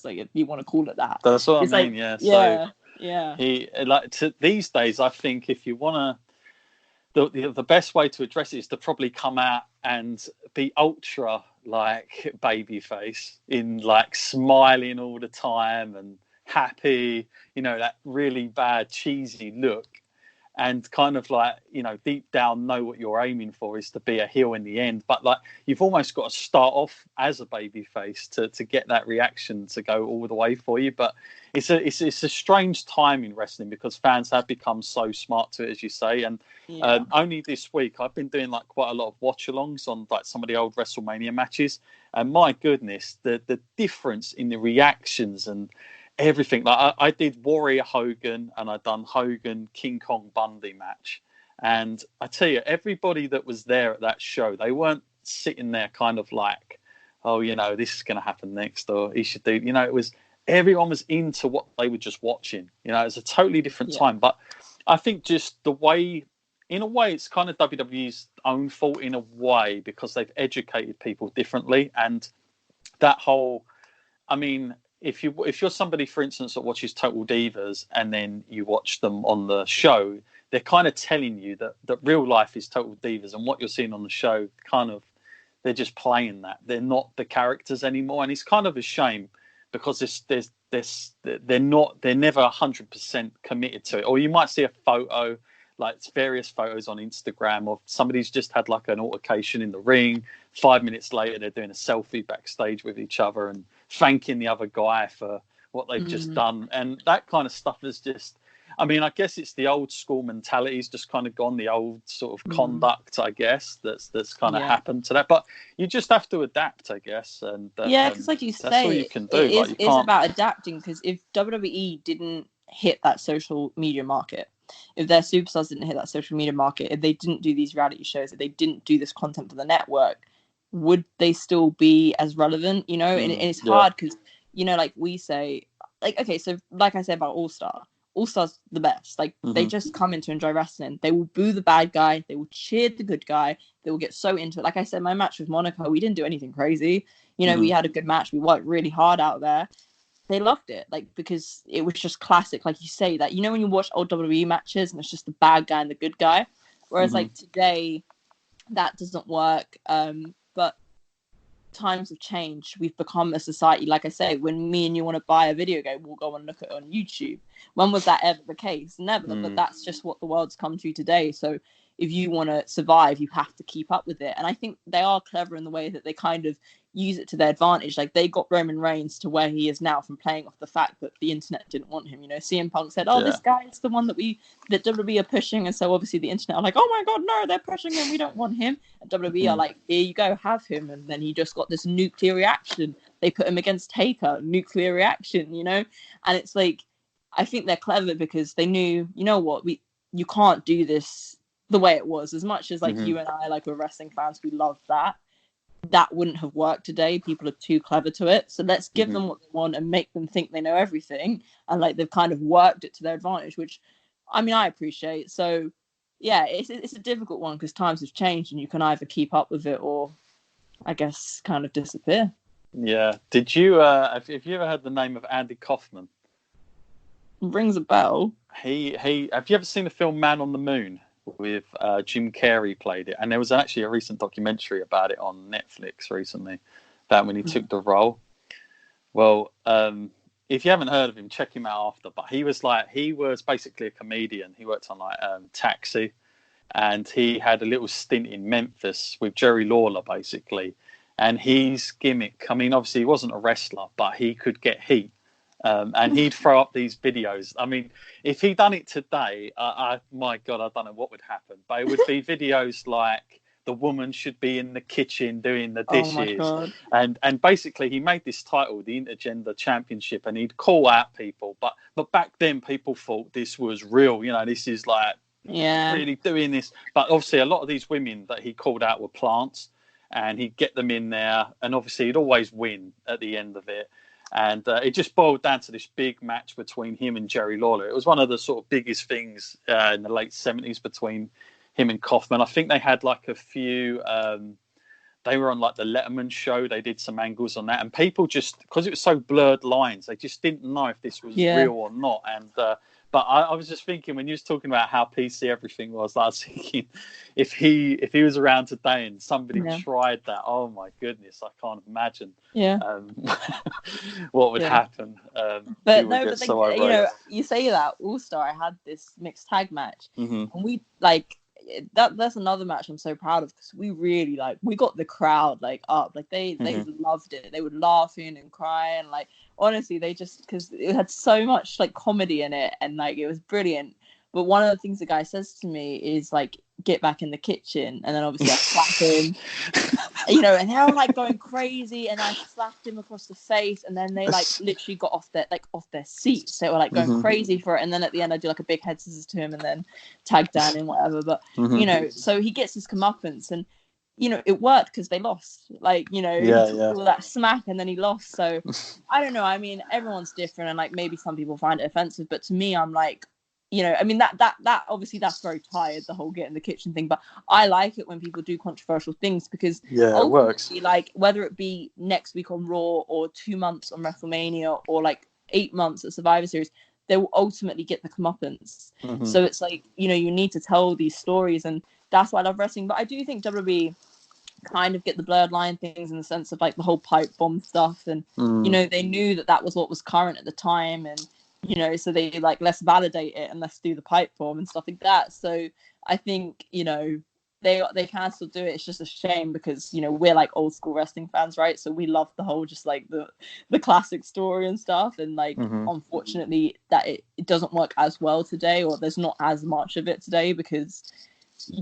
stars, like if you want to call it that. That's what It's I mean. like, Yeah. yeah, So yeah. he these days, I think if you want to, the best way to address it is to probably come out and be ultra like babyface in like smiling all the time and happy, that really bad cheesy look, and kind of like, deep down know what you're aiming for is to be a heel in the end. But like, you've almost got to start off as a baby face to get that reaction to go all the way for you. But it's a strange time in wrestling because fans have become so smart to it, as you say. And only this week I've been doing like quite a lot of watch alongs on like some of the old WrestleMania matches. And my goodness, the difference in the reactions and everything. Like I did Warrior Hogan and I done Hogan King Kong Bundy match, and I tell you, everybody that was there at that show, they weren't sitting there kind of like, oh, this is going to happen next, or he should do. It was, everyone was into what they were just watching. It was a totally different time. But I think just the way, in a way, it's kind of WWE's own fault in a way because they've educated people differently, and that whole, I mean, if you're somebody, for instance, that watches Total Divas and then you watch them on the show, they're kind of telling you that real life is Total Divas, and what you're seeing on the show, kind of, they're just playing that. They're not the characters anymore, and it's kind of a shame because they're never 100% committed to it. Or you might see a photo, like various photos on Instagram of somebody's just had like an altercation in the ring. 5 minutes later, they're doing a selfie backstage with each other and thanking the other guy for what they've just done. And that kind of stuff is just, I mean, I guess it's the old school mentality is just kind of gone, the old sort of conduct, I guess, that's kind of happened to that. But you just have to adapt, I guess. And because like you say, that's all you can do. It's about adapting, because if WWE didn't hit that social media market, if their superstars didn't hit that social media market, if they didn't do these reality shows, if they didn't do this content for the network, would they still be as relevant? And it's hard because, like we say, like, okay, so like I said about All-Star's the best. Like, they just come in to enjoy wrestling. They will boo the bad guy. They will cheer the good guy. They will get so into it. Like I said, my match with Monica, we didn't do anything crazy. We had a good match. We worked really hard out there. They loved it, like, because it was just classic, like you say, that when you watch old WWE matches and it's just the bad guy and the good guy, whereas like today that doesn't work. But times have changed. We've become a society, like I say, when me and you want to buy a video game, we'll go and look at it on YouTube. When was that ever the case? Never. But that's just what the world's come to today. So if you want to survive, you have to keep up with it. And I think they are clever in the way that they kind of use it to their advantage. Like, they got Roman Reigns to where he is now from playing off the fact that the internet didn't want him. CM Punk said, this guy is the one that WWE are pushing. And so obviously the internet are like, oh my God, no, they're pushing him. We don't want him. And WWE are like, here you go, have him. And then he just got this nuclear reaction. They put him against Taker, nuclear reaction, And it's like, I think they're clever because they knew, you can't do this the way it was. As much as like you and I, like, we're wrestling fans, we love that wouldn't have worked today. People are too clever to it, so let's give them what they want and make them think they know everything, and like they've kind of worked it to their advantage, which I mean I appreciate. So yeah, it's a difficult one because times have changed and you can either keep up with it or I guess kind of disappear. Did you have you ever heard the name of Andy Kaufman? Rings a bell. He have you ever seen the film Man on the Moon with Jim Carrey played it, and there was actually a recent documentary about it on Netflix recently, that when he took the role. Well, if you haven't heard of him, check him out after. But he was basically a comedian. He worked on like Taxi, and he had a little stint in Memphis with Jerry Lawler basically. And his gimmick, I mean, obviously he wasn't a wrestler, but he could get heat. And he'd throw up these videos. I mean, if he'd done it today, my God, I don't know what would happen. But it would be videos like the woman should be in the kitchen doing the dishes. Oh my God. And basically he made this title, the Intergender Championship, and he'd call out people. But back then people thought this was real. This is like really doing this. But obviously a lot of these women that he called out were plants, and he'd get them in there. And obviously he'd always win at the end of it. And it just boiled down to this big match between him and Jerry Lawler. It was one of the sort of biggest things in the late 70s between him and Kaufman. I think they had like a few they were on like the Letterman show. They did some angles on that, and people just, because it was so blurred lines, they just didn't know if this was real or not. And but I was just thinking, when you was talking about how PC everything was, I was thinking, if he was around today and somebody tried that, oh my goodness, I can't imagine what would happen. But no, but so you know, you say that All Star, I had this mixed tag match, and we like. That's another match I'm so proud of, because we really we got the crowd up, they loved it. They were laughing and crying, honestly, they just, because it had so much comedy in it, and it was brilliant. But one of the things the guy says to me is get back in the kitchen, and then obviously I slap him, and they were going crazy, and I slapped him across the face, and then they literally got off their seats. They were going crazy for it, and then at the end I do a big head scissors to him and then tag down and whatever. But so he gets his comeuppance, and it worked because they lost. He took all that smack and then he lost. So I don't know. I mean, everyone's different, and maybe some people find it offensive, but to me, I'm I mean, that obviously that's very tired, the whole get in the kitchen thing. But I like it when people do controversial things, because it works. Whether it be next week on Raw or 2 months on WrestleMania or 8 months at Survivor Series, they will ultimately get the comeuppance. So it's you need to tell these stories, and that's why I love wrestling. But I do think WWE kind of get the blurred line things in the sense of the whole pipe bomb stuff, and they knew that was what was current at the time, and so they let's validate it and let's do the pipe bomb and stuff like that. So I think they can still do it. It's just a shame because we're old school wrestling fans, right? So we love the whole just the classic story and stuff, and unfortunately that it doesn't work as well today, or there's not as much of it today, because you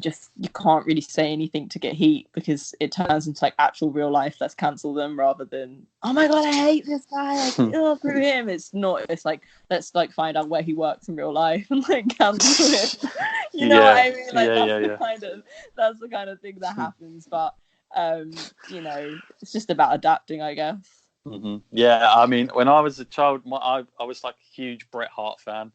can't really say anything to get heat, because it turns into actual real life. Let's cancel them, rather than, oh my god, I hate this guy, through him. It's not. It's let's find out where he works in real life and cancel him. You know what I mean? That's the kind of thing that happens. But it's just about adapting, I guess. Yeah, I mean, when I was a child, I was a huge Bret Hart fan.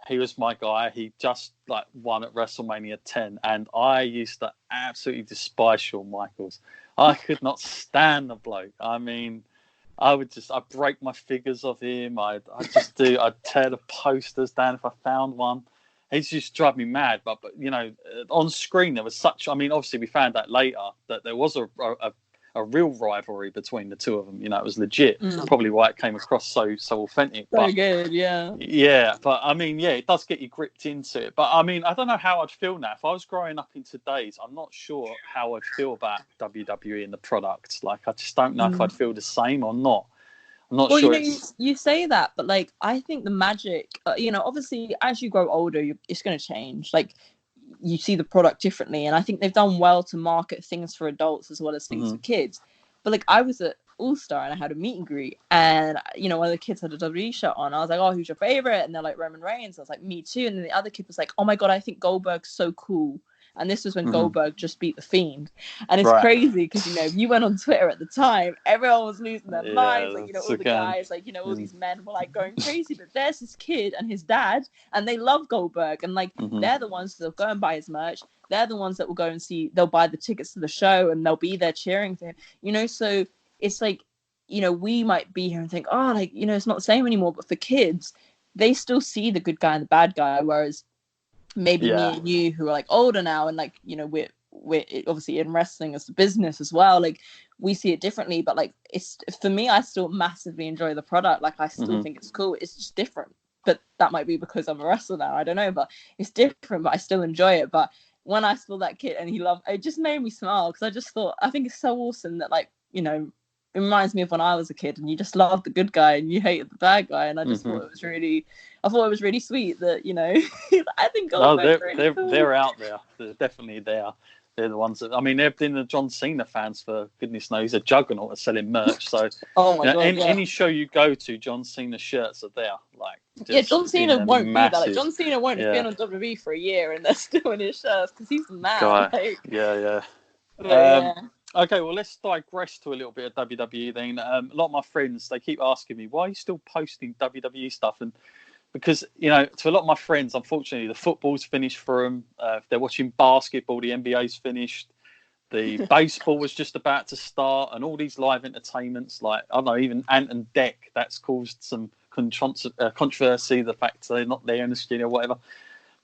He was my guy. He just won at WrestleMania 10, and I used to absolutely despise Shawn Michaels. I could not stand the bloke. I mean, I'd break my figures of him. I'd tear the posters down if I found one. He's just drive me mad. But on screen there was such. I mean, obviously we found out later that there was a real rivalry between the two of them. It was legit. Probably why it came across so authentic. So good, yeah. Yeah, but I mean, it does get you gripped into it. But I mean, I don't know how I'd feel now if I was growing up in today's. I'm not sure how I'd feel about WWE and the product. I just don't know if I'd feel the same or not. I'm not sure. You say that, but I think the magic. Obviously, as you grow older, it's going to change. You see the product differently, and I think they've done well to market things for adults as well as things for kids. But I was at All Star and I had a meet and greet, and one of the kids had a WWE shirt on. I was like, oh, who's your favorite? And they're like, Roman Reigns. I was like, me too. And then the other kid was like, oh my god, I think Goldberg's so cool. And this was when Goldberg just beat The Fiend. And it's crazy because, if you went on Twitter at the time, everyone was losing their minds. All the guys, all these men were going crazy. But there's this kid and his dad, and they love Goldberg. And they're the ones that'll go and buy his merch. They're the ones that will go and they'll buy the tickets to the show and they'll be there cheering for him. So it's we might be here and think, oh, it's not the same anymore. But for kids, they still see the good guy and the bad guy. Whereas maybe me and you who are older now, and we're obviously in wrestling as a business as well, we see it differently. But it's, for me, I still massively enjoy the product. I still think it's cool. It's just different. But that might be because I'm a wrestler now, I don't know, but it's different, but I still enjoy it. But when I saw that kid and he loved it, just made me smile, because I just thought, I think it's so awesome that it reminds me of when I was a kid and you just loved the good guy and you hated the bad guy. And I just thought it was really sweet that, I think they're out there. They're definitely there. They're the ones that, I mean, they've been the John Cena fans for goodness knows. He's a juggernaut at selling merch. So any show you go to, John Cena shirts are there. John Cena won't be that. John Cena won't have been on WWE for a year and they're still in his shirts because he's the man. Okay, well, let's digress to a little bit of WWE then. A lot of my friends, they keep asking me, why are you still posting WWE stuff? And because, to a lot of my friends, unfortunately, the football's finished for them. If they're watching basketball, the NBA's finished. The baseball was just about to start, and all these live entertainments, like, I don't know, even Ant and Dec, that's caused some controversy, the fact they're not there in the studio, whatever.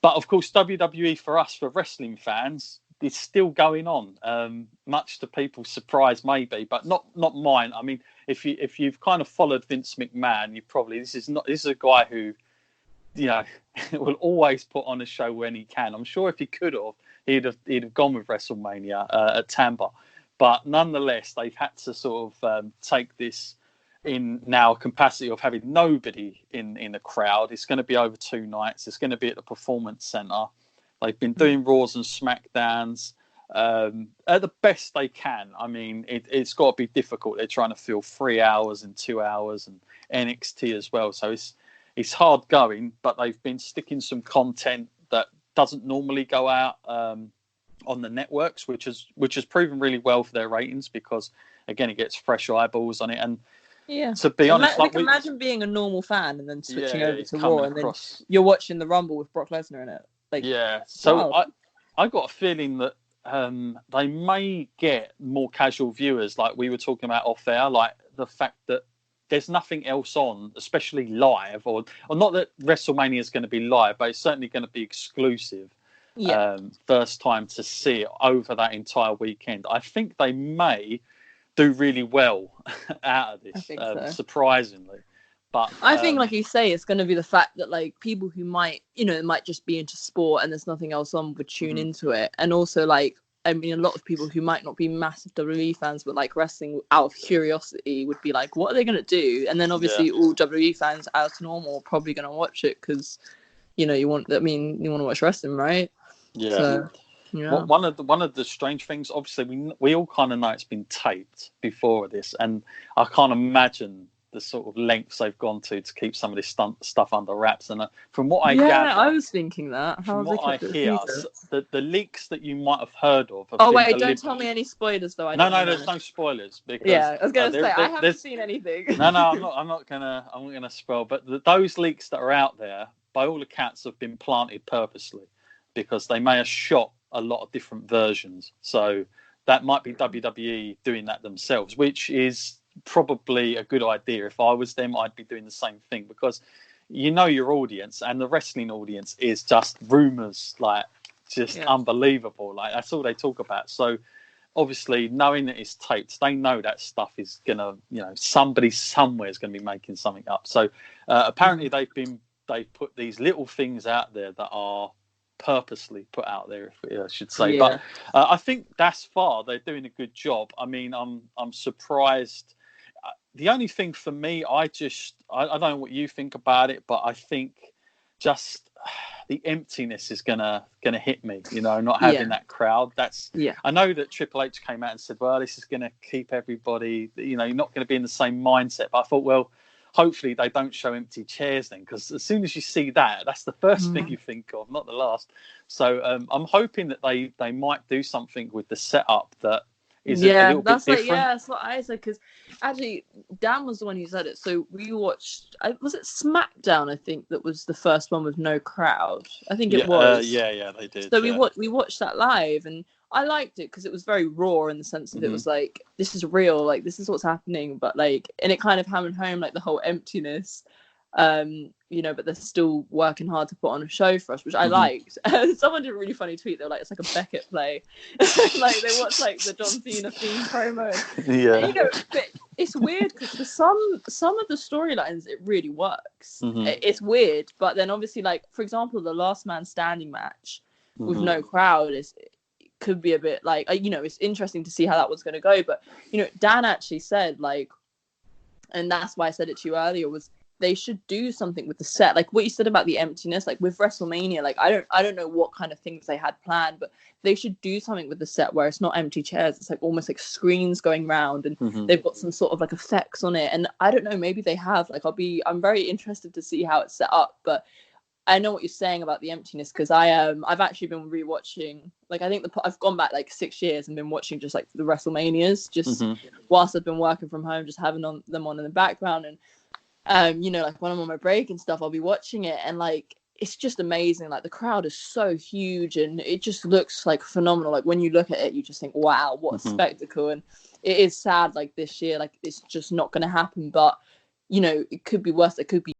But of course, WWE for us, for wrestling fans, is still going on, much to people's surprise, maybe, but not mine. I mean, if you've kind of followed Vince McMahon, you probably this is a guy who, you know, will always put on a show when he can. I'm sure if he could have, he'd have gone with WrestleMania at Tampa, but nonetheless, they've had to sort of take this in now a capacity of having nobody in the crowd. It's going to be over 2 nights. It's going to be at the Performance Center. They've been doing Raws and SmackDowns at the best they can. I mean, it's got to be difficult. They're trying to fill 3 hours and 2 hours, and NXT as well. So it's hard going, but they've been sticking some content that doesn't normally go out on the networks, which has proven really well for their ratings, because again, it gets fresh eyeballs on it. And yeah, to be honest, imagine being a normal fan and then switching over to Raw, and then across. You're watching the Rumble with Brock Lesnar in it. Like, yeah, so wow. I got a feeling that they may get more casual viewers, like we were talking about off air, like the fact that there's nothing else on, especially live, or not that WrestleMania is going to be live, but it's certainly going to be exclusive. Yeah. First time to see it over that entire weekend. I think they may do really well out of this, I think so. surprisingly. But I think, like you say, it's going to be the fact that, like, people who might just be into sport and there's nothing else on would tune into it. And also, like, I mean, a lot of people who might not be massive WWE fans, but like wrestling out of curiosity, would be like, what are they going to do? And then obviously all WWE fans, as normal, are probably going to watch it because, you want to watch wrestling, right? Yeah. So, yeah. One of the strange things, obviously, we all kind of know it's been taped before this, and I can't imagine the sort of lengths they've gone to keep some of this stuff under wraps. And from what I gather, I was thinking that. From what I hear, the leaks that you might have heard of. Don't tell me any spoilers though. No, there's no spoilers, because I was going to say I haven't seen anything. No, I'm not gonna spoil. But those leaks that are out there, by all accounts, have been planted purposely, because they may have shot a lot of different versions. So that might be WWE doing that themselves, which is probably a good idea. If I was them, I'd be doing the same thing, because your audience, and the wrestling audience is just rumors, like just unbelievable. Like, that's all they talk about. So obviously, knowing that it's taped, they know that stuff is gonna, somebody somewhere is gonna be making something up. So apparently they put these little things out there that are purposely put out there, if I should say. But I think thus far they're doing a good job. I mean, I'm surprised. The only thing for me, I don't know what you think about it, but I think just the emptiness is gonna hit me. Not having that crowd. I know that Triple H came out and said, well, this is gonna keep everybody. You're not gonna be in the same mindset. But I thought, well, hopefully they don't show empty chairs then, because as soon as you see that, that's the first thing you think of, not the last. So I'm hoping that they might do something with the setup that is a little bit different. That's what I said, because actually Dan was the one who said it. So we watched, was it SmackDown, I think, that was the first one with no crowd. I think it was. They did. So we watched that live, and I liked it because it was very raw in the sense that it was like, this is real, like this is what's happening, but like, and it kind of hammered home like the whole emptiness, but they're still working hard to put on a show for us, which I liked. Someone did a really funny tweet. They were like, it's like a Beckett play. Like they watched like the John Cena theme promo. And, but it's weird because for some of the storylines it really works. It's weird, but then obviously, like, for example, the last man standing match with no crowd could be a bit like, it's interesting to see how that was going to go. But Dan actually said, like, and that's why I said it to you earlier, was they should do something with the set, like what you said about the emptiness, like with WrestleMania. Like I don't know what kind of things they had planned, but they should do something with the set where it's not empty chairs, it's like almost like screens going round, and they've got some sort of like effects on it. And I don't know, maybe they have, like I'm very interested to see how it's set up. But I know what you're saying about the emptiness, because I've actually been rewatching, like, I think I've gone back like 6 years and been watching just like the WrestleManias, just whilst I've been working from home, just having them on in the background. And like when I'm on my break and stuff, I'll be watching it, and like it's just amazing. Like the crowd is so huge and it just looks like phenomenal. Like when you look at it, you just think, wow, what a spectacle. And it is sad, like this year, like it's just not going to happen. But, you know, it could be worse. It could be